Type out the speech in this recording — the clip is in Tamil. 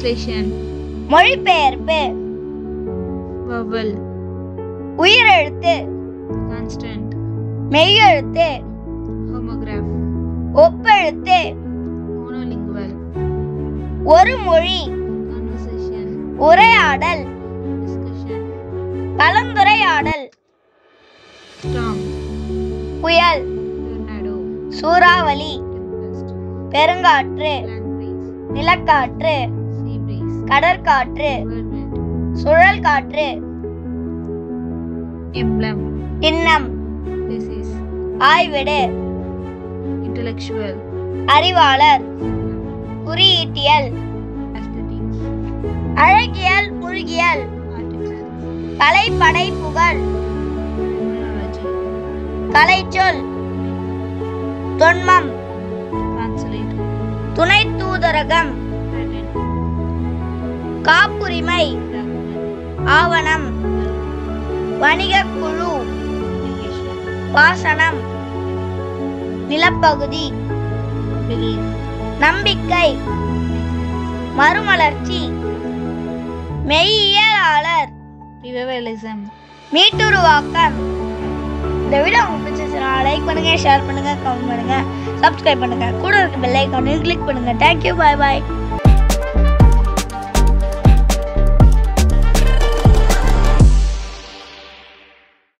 Translation. மொழிபெயர்ப்பு. Vowel. உயிரெழுத்து. Constant. மெய்யெழுத்து. Homograph. ஒப்பெழுத்து. Monolingual. ஒரு மொழி. Conversation. உரையாடல். Discussion. கலந்துரையாடல். Storm. புயல். Tornado. சூறாவளி. Tempest. பெருங்காற்று. Land breeze. நிலக்காற்று. Sea breeze. கடற்காற்று. Whirlwind. சுழல் காற்று. Emblem. இன்னம். Disease. ஆய்விடு. Intellectual. அறிவாளர். குறியீட்டியல். Aesthetics. அழகியல். முழுகியல். Artifacts. கலைப்படைப்புகள். Terminology. கலைச்சொல். தொன்மம். Consulate. துணை தூதரகம். Patent. காப்புரிமை. Document. ஆவணம். வணிகக் குழு. Application. வாசனம். நிலப்பகுதி. Belief. நம்பிக்கை. மறுமலர்ச்சி. மெய்யியலாளர். Revivalism. மீட்டுருவாக்கம். இந்த வீடியோ உங்களுக்கு பிடிச்சிருந்துச்சுன்னா லைக் பண்ணுங்க, ஷேர் பண்ணுங்க, கமெண்ட் பண்ணுங்க, சப்ஸ்கிரைப் பண்ணுங்க, கூட இருக்க பெல் ஐகானையும் கிளிக் பண்ணுங்க. தேங்க்யூ, பாய் பாய்.